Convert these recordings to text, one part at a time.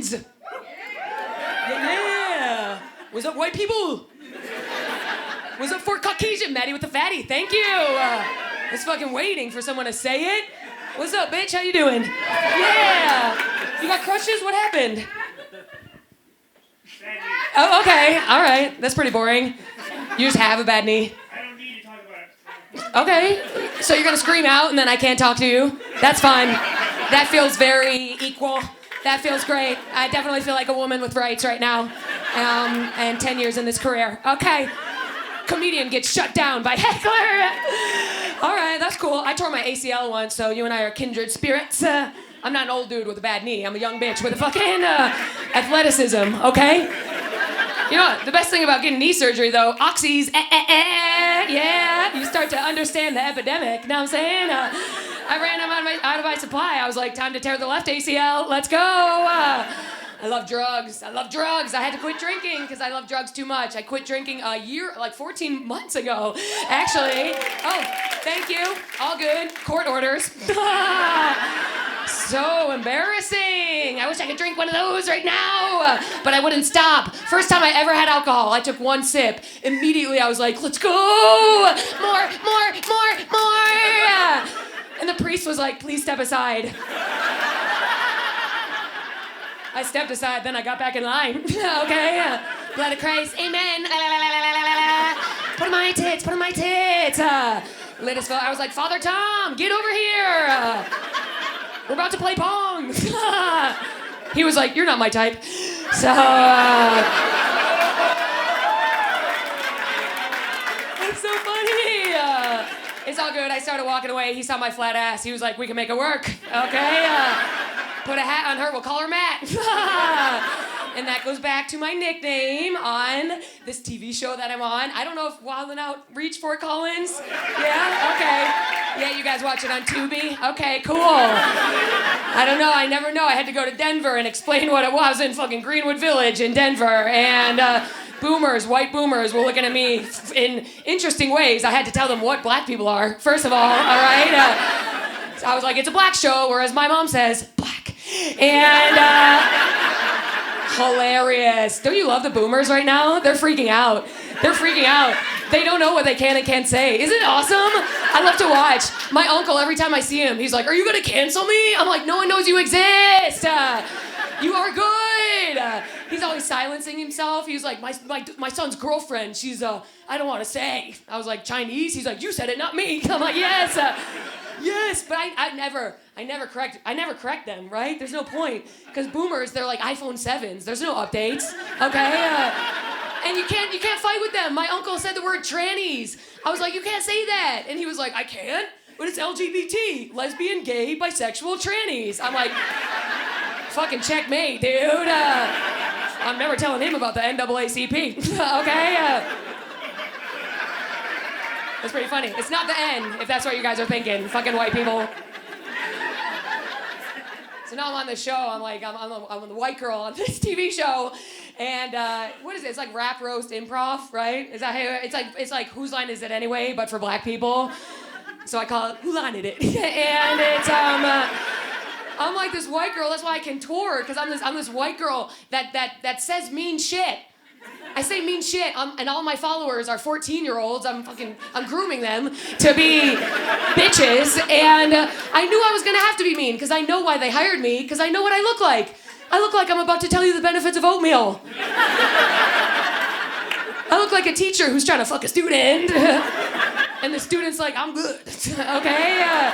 Asians? Yeah. What's up, white people? What's up for Caucasian? Maddie with the fatty. Thank you. I was fucking waiting for someone to say it. What's up, bitch? How you doing? Yeah. You got crushes? What happened? Oh, okay. All right. That's pretty boring. You just have a bad knee. I don't need to talk about it. Okay. So you're gonna scream out and then I can't talk to you? That's fine. That feels very equal. That feels great. I definitely feel like a woman with rights right now. And 10 years in this career. Okay. Comedian gets shut down by heckler. All right, that's cool. I tore my ACL once, so you and I are kindred spirits. I'm not an old dude with a bad knee. I'm a young bitch with a fucking athleticism, okay? You know what? The best thing about getting knee surgery, though, oxys, yeah, you start to understand the epidemic. You know what I'm saying? I ran out of my supply. I was like, time to tear the left ACL. Let's go. I love drugs. I had to quit drinking because I love drugs too much. I quit drinking a year, like 14 months ago, actually. Oh, thank you. All good. Court orders. So embarrassing. I wish I could drink one of those right now, but I wouldn't stop. First time I ever had alcohol, I took one sip. Immediately I was like, let's go. More. And the priest was like, please step aside. I stepped aside, then I got back in line. Okay? Blood of Christ, amen. Put on my tits. Lit as fuck. I was like, Father Tom, get over here. We're about to play pong. He was like, you're not my type. So, it's so funny. It's all good. I started walking away. He saw my flat ass. He was like, we can make it work. Okay? Put a hat on her, we'll call her Matt. And that goes back to my nickname on this TV show that I'm on. I don't know if Wild 'N Out reached Fort Collins. Yeah? Okay. Yeah, you guys watch it on Tubi? Okay, cool. I don't know, I never know. I had to go to Denver and explain what it was in fucking Greenwood Village in Denver. And boomers, white boomers, were looking at me in interesting ways. I had to tell them what black people are, first of all right? So I was like, it's a black show, whereas my mom says, black. And hilarious. Don't you love the boomers right now? They're freaking out. They don't know what they can and can't say. Isn't it awesome? I love to watch. My uncle, every time I see him, he's like, are you gonna cancel me? I'm like, no one knows you exist. You are good. He's always silencing himself. He was like, my son's girlfriend, she's, I don't want to say. I was like, Chinese? He's like, you said it, not me. I'm like, yes. Yes, but I never correct them, right? There's no point, because boomers, they're like iPhone 7s. There's no updates, okay? And you can't fight with them. My uncle said the word trannies. I was like, you can't say that. And he was like, I can, but it's LGBT, lesbian, gay, bisexual, trannies. I'm like, fucking checkmate, dude. I'm never telling him about the NAACP, okay? It's pretty funny. It's not the N, if that's what you guys are thinking. Fucking white people. So now I'm on the show. I'm the white girl on this TV show. And what is it? It's like rap roast improv, right? Is that how, it's like whose line is it anyway, but for black people. So I call it Who Line It? And it's I'm like this white girl. That's why I can tour, because I'm this white girl that says mean shit. I say mean shit, and all my followers are 14-year-olds. I'm grooming them to be bitches, and I knew I was gonna have to be mean, because I know why they hired me, because I know what I look like. I look like I'm about to tell you the benefits of oatmeal. I look like a teacher who's trying to fuck a student, and the student's like, I'm good, okay?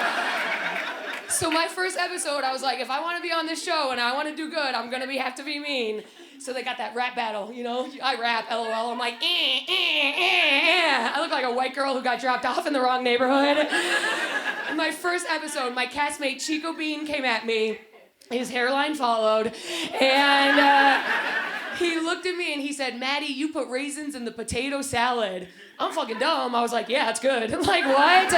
So my first episode, I was like, if I want to be on this show and I want to do good, I'm gonna have to be mean. So they got that rap battle, you know? I rap, LOL. I'm like, I look like a white girl who got dropped off in the wrong neighborhood. In my first episode, my castmate Chico Bean came at me. His hairline followed. And he looked at me and he said, Maddie, you put raisins in the potato salad. I'm fucking dumb. I was like, yeah, it's good. I'm like, what?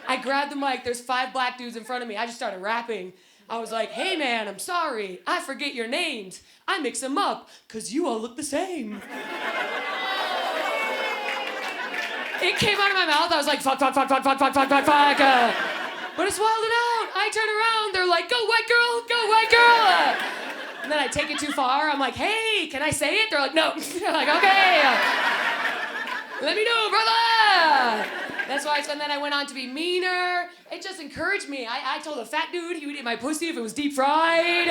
I grabbed the mic. There's 5 black dudes in front of me. I just started rapping. I was like, hey man, I'm sorry. I forget your names. I mix them up, because you all look the same. It came out of my mouth. I was like, fuck. But it's Wild 'N Out. I turn around. They're like, go white girl. And then I take it too far, I'm like, hey, can I say it? They're like, no. They're like, okay. Let me know, brother. That's why. And then I went on to be meaner. It just encouraged me. I told a fat dude he would eat my pussy if it was deep fried.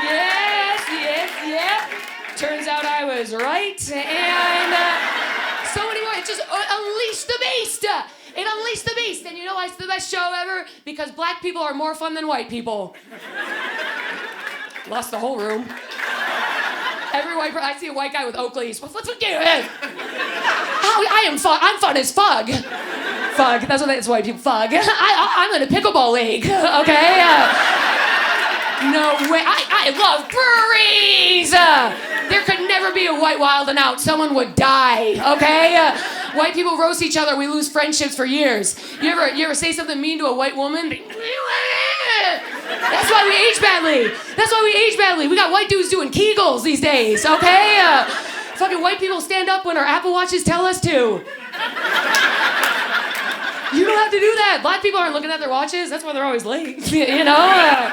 Yes. Turns out I was right. And so anyway, it just unleashed the beast. It unleashed the beast. And you know why it's the best show ever? Because black people are more fun than white people. Lost the whole room. Every white person, I see a white guy with Oakleys. What's with you? I'm fun as fug. Fug, that's what it's white people, fug. I'm in a pickleball league, okay? No way, I love breweries. There could never be a white wild and out. Someone would die, okay? White people roast each other, we lose friendships for years. You ever say something mean to a white woman? That's why we age badly. We got white dudes doing Kegels these days, okay? Fucking white people stand up when our Apple Watches tell us to. You don't have to do that. Black people aren't looking at their watches. That's why they're always late, you know?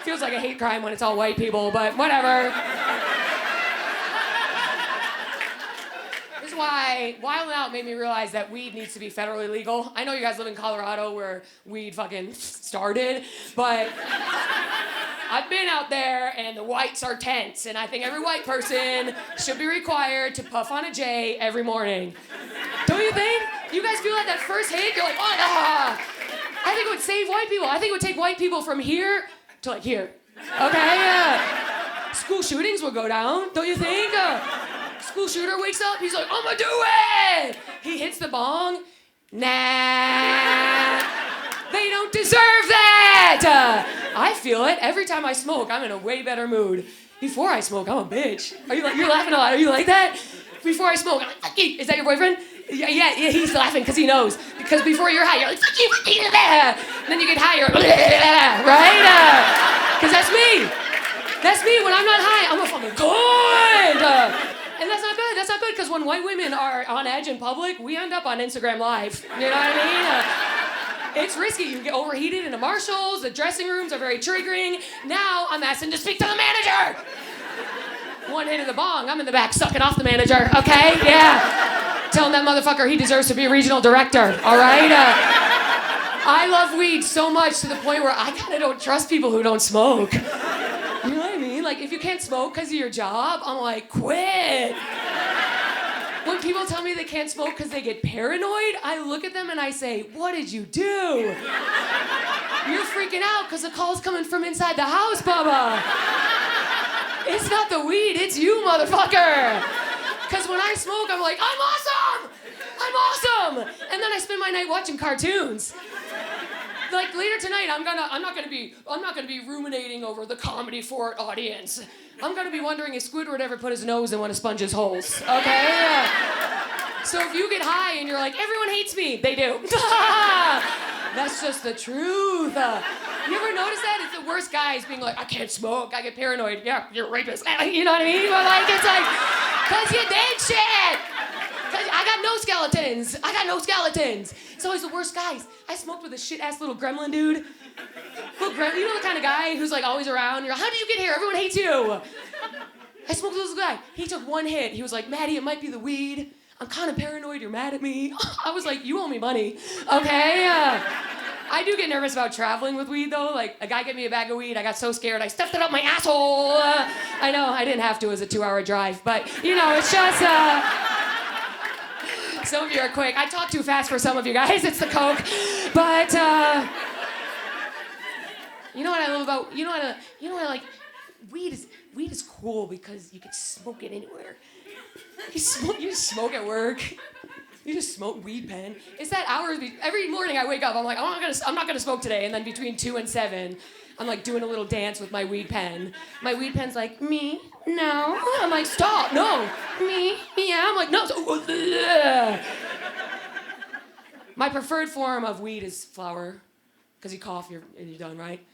Feels like a hate crime when it's all white people, but whatever. This is why Wild 'N Out made me realize that weed needs to be federally legal. I know you guys live in Colorado where weed fucking started, but I've been out there and the whites are tense, and I think every white person should be required to puff on a J every morning. Don't you think? You guys feel like that first hit? You're like, oh, ah. I think it would save white people. I think it would take white people from here to like here. Okay? School shootings would go down, don't you think? School shooter wakes up, he's like, I'm gonna do it! He hits the bong. Nah. They don't deserve that! I feel it. Every time I smoke, I'm in a way better mood. Before I smoke, I'm a bitch. You're laughing a lot. Are you like that? Before I smoke, I'm like, fuck you. Is that your boyfriend? Yeah, he's laughing because he knows. Because before you're high, you're like, fuck you, and then you get higher, right? Because that's me. That's me. When I'm not high, I'm a fucking good. And that's not good. That's not good because when white women are on edge in public, we end up on Instagram Live. You know what I mean? It's risky. You can get overheated in the Marshalls. The dressing rooms are very triggering. Now I'm asking to speak to the manager. One hit of the bong, I'm in the back sucking off the manager, okay? Yeah. Telling that motherfucker he deserves to be a regional director, all right? I love weed so much to the point where I kind of don't trust people who don't smoke. You know what I mean? Like, if you can't smoke because of your job, I'm like, quit. When people tell me they can't smoke because they get paranoid, I look at them and I say, what did you do? You're freaking out because the call's coming from inside the house, Bubba. It's not the weed, it's you, motherfucker. Because when I smoke, I'm like, I'm awesome! I'm awesome! And then I spend my night watching cartoons. Like later tonight, I'm not gonna be ruminating over the Comedy Fort audience. I'm gonna be wondering if Squidward ever put his nose in one of Sponge's holes, okay? So if you get high and you're like, everyone hates me, they do. That's just the truth. You ever notice that? It's the worst guys being like, I can't smoke, I get paranoid. Yeah, you're a rapist. You know what I mean? But like, it's like, cause you did shit. Cause I got no skeletons. It's always the worst guys. I smoked with a shit-ass little gremlin dude. You know the kind of guy who's like always around. You're like, how did you get here? Everyone hates you. I smoked with this guy. He took one hit. He was like, Maddie, it might be the weed. I'm kind of paranoid. You're mad at me. I was like, you owe me money, okay? I do get nervous about traveling with weed, though. Like, a guy gave me a bag of weed. I got so scared, I stuffed it up my asshole. I know, I didn't have to. It was a 2-hour drive. But, you know, it's just, some of you are quick. I talk too fast for some of you guys. It's the coke. But, you know what I love about, you know what I like? Weed is cool because you can smoke it anywhere. You just smoke at work. You just smoke weed pen. It's that hour. Every morning I wake up, I'm like, I'm not gonna smoke today. And then between 2 and 7, I'm like doing a little dance with my weed pen. My weed pen's like, me, no. I'm like, stop, no. Me, yeah. I'm like, no. My preferred form of weed is flower. Because you cough, you're done, right?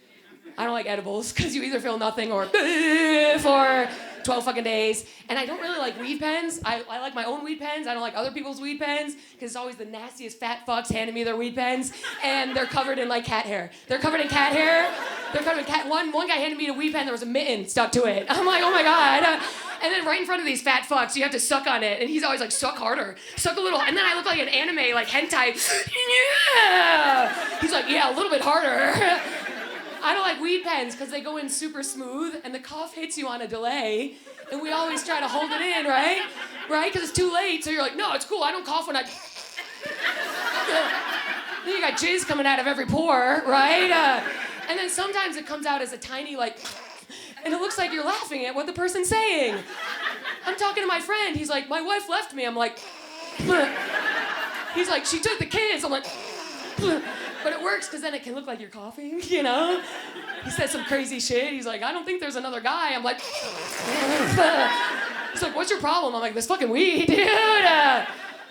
I don't like edibles because you either feel nothing or for 12 fucking days. And I don't really like weed pens. I like my own weed pens. I don't like other people's weed pens because it's always the nastiest fat fucks handing me their weed pens, and they're covered in like cat hair. They're covered in cat hair. They're covered in cat. One guy handed me a weed pen. There was a mitten stuck to it. I'm like, oh my god. And then right in front of these fat fucks, you have to suck on it, and he's always like, suck harder, suck a little. And then I look like an anime, like hentai. Yeah. He's like, yeah, a little bit harder. I don't like weed pens because they go in super smooth and the cough hits you on a delay, and we always try to hold it in, right? Right? Because it's too late, so you're like, no, it's cool, I don't cough when I... Then you got jizz coming out of every pore, right? And then sometimes it comes out as a tiny, like... And it looks like you're laughing at what the person's saying. I'm talking to my friend, he's like, my wife left me, I'm like... He's like, she took the kids, I'm like... But it works because then it can look like you're coughing, you know? He said some crazy shit. He's like, I don't think there's another guy. I'm like, he's like, what's your problem? I'm like, this fucking weed, dude.